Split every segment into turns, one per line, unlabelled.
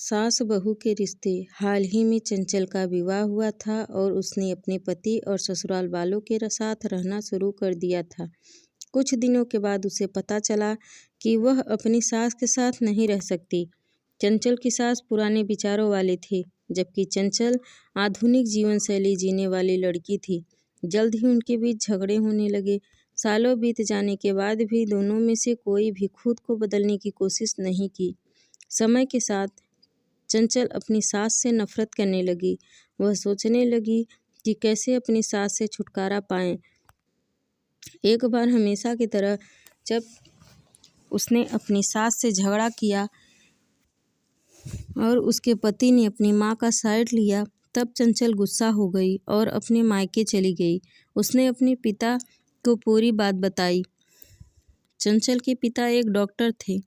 सास बहू के रिश्ते। हाल ही में चंचल का विवाह हुआ था और उसने अपने पति और ससुराल वालों के साथ रहना शुरू कर दिया था। कुछ दिनों के बाद उसे पता चला कि वह अपनी सास के साथ नहीं रह सकती। चंचल की सास पुराने विचारों वाली थी, जबकि चंचल आधुनिक जीवन शैली जीने वाली लड़की थी। जल्द ही उनके बीच झगड़े होने लगे। सालों बीत जाने के बाद भी दोनों में से कोई भी खुद को बदलने की कोशिश नहीं की। समय के साथ चंचल अपनी सास से नफरत करने लगी। वह सोचने लगी कि कैसे अपनी सास से छुटकारा पाएं। एक बार हमेशा की तरह जब उसने अपनी सास से झगड़ा किया और उसके पति ने अपनी मां का साइड लिया, तब चंचल गुस्सा हो गई और अपने मायके चली गई। उसने अपने पिता को पूरी बात बताई। चंचल के पिता एक डॉक्टर थे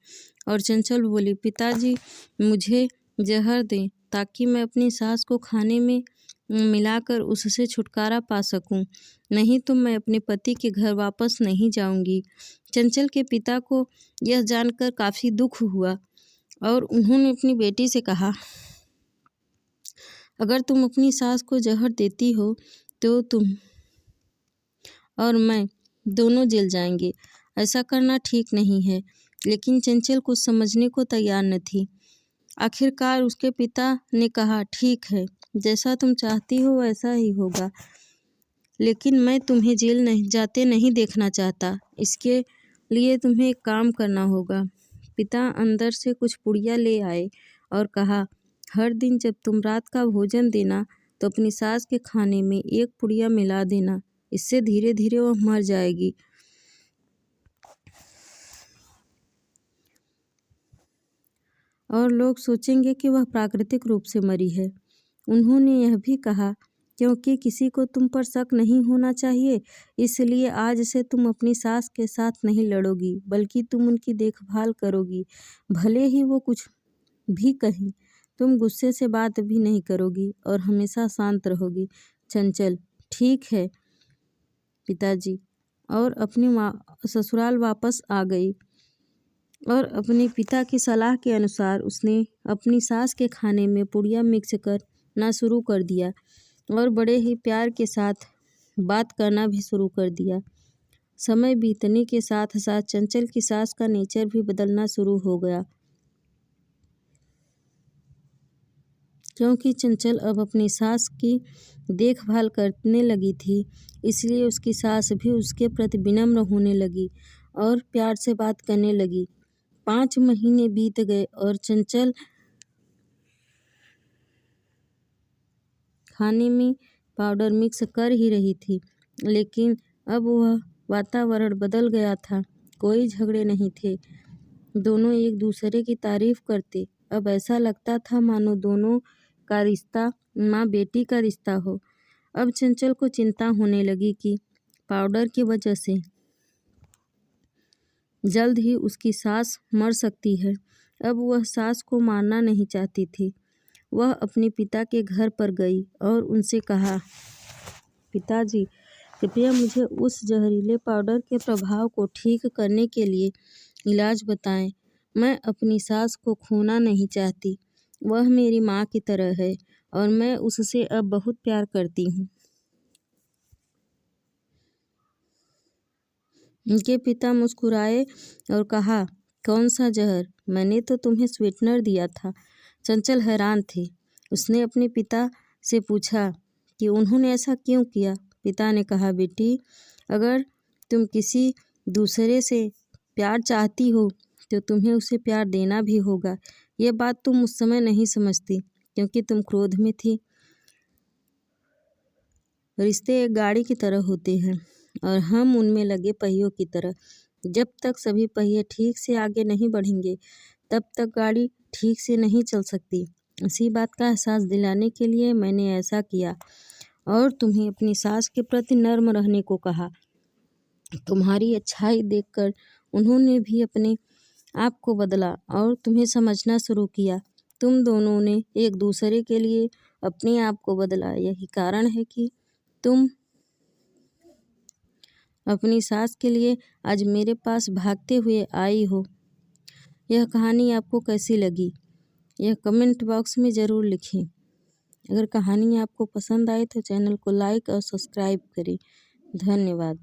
और चंचल बोली, पिताजी मुझे जहर दें ताकि मैं अपनी सास को खाने में मिलाकर उससे छुटकारा पा सकूं, नहीं तो मैं अपने पति के घर वापस नहीं जाऊंगी। चंचल के पिता को यह जानकर काफ़ी दुख हुआ और उन्होंने अपनी बेटी से कहा, अगर तुम अपनी सास को जहर देती हो तो तुम और मैं दोनों जेल जाएंगे। ऐसा करना ठीक नहीं है। लेकिन चंचल कुछ समझने को तैयार न थी। आखिरकार उसके पिता ने कहा, ठीक है, जैसा तुम चाहती हो वैसा ही होगा, लेकिन मैं तुम्हें जेल नहीं जाते नहीं देखना चाहता। इसके लिए तुम्हें एक काम करना होगा। पिता अंदर से कुछ पुड़िया ले आए और कहा, हर दिन जब तुम रात का भोजन देना तो अपनी सास के खाने में एक पुड़िया मिला देना। इससे धीरे धीरे वह मर जाएगी और लोग सोचेंगे कि वह प्राकृतिक रूप से मरी है। उन्होंने यह भी कहा, क्योंकि किसी को तुम पर शक नहीं होना चाहिए, इसलिए आज से तुम अपनी सास के साथ नहीं लड़ोगी, बल्कि तुम उनकी देखभाल करोगी। भले ही वो कुछ भी कहें, तुम गुस्से से बात भी नहीं करोगी और हमेशा शांत रहोगी। चंचल, ठीक है पिताजी, और अपनी ससुराल वापस आ गई और अपने पिता की सलाह के अनुसार उसने अपनी सास के खाने में पुड़िया मिक्स करना शुरू कर दिया और बड़े ही प्यार के साथ बात करना भी शुरू कर दिया। समय बीतने के साथ साथ चंचल की सास का नेचर भी बदलना शुरू हो गया, क्योंकि चंचल अब अपनी सास की देखभाल करने लगी थी। इसलिए उसकी सास भी उसके प्रति विनम्र होने लगी और प्यार से बात करने लगी। 5 महीने बीत गए और चंचल खाने में पाउडर मिक्स कर ही रही थी, लेकिन अब वह वातावरण बदल गया था। कोई झगड़े नहीं थे, दोनों एक दूसरे की तारीफ करते। अब ऐसा लगता था मानो दोनों का रिश्ता माँ बेटी का रिश्ता हो। अब चंचल को चिंता होने लगी कि पाउडर की वजह से जल्द ही उसकी सास मर सकती है। अब वह सास को मारना नहीं चाहती थी। वह अपने पिता के घर पर गई और उनसे कहा, पिताजी कृपया मुझे उस जहरीले पाउडर के प्रभाव को ठीक करने के लिए इलाज बताएं। मैं अपनी सास को खोना नहीं चाहती। वह मेरी माँ की तरह है और मैं उससे अब बहुत प्यार करती हूँ। उनके पिता मुस्कुराए और कहा, कौन सा जहर? मैंने तो तुम्हें स्वीटनर दिया था। चंचल हैरान थी। उसने अपने पिता से पूछा कि उन्होंने ऐसा क्यों किया। पिता ने कहा, बेटी अगर तुम किसी दूसरे से प्यार चाहती हो तो तुम्हें उसे प्यार देना भी होगा। यह बात तुम उस समय नहीं समझती क्योंकि तुम क्रोध में थी। रिश्ते एक गाड़ी की तरह होते हैं और हम उनमें लगे पहियों की तरह। जब तक सभी पहिए ठीक से आगे नहीं बढ़ेंगे तब तक गाड़ी ठीक से नहीं चल सकती। इसी बात का एहसास दिलाने के लिए मैंने ऐसा किया और तुम्हें अपनी सास के प्रति नर्म रहने को कहा। तुम्हारी अच्छाई देखकर उन्होंने भी अपने आप को बदला और तुम्हें समझना शुरू किया। तुम दोनों ने एक दूसरे के लिए अपने आप को बदला। यही कारण है कि तुम अपनी सास के लिए आज मेरे पास भागते हुए आई हो। यह कहानी आपको कैसी लगी? यह कमेंट बॉक्स में ज़रूर लिखें। अगर कहानी आपको पसंद आए तो चैनल को लाइक और सब्सक्राइब करें। धन्यवाद।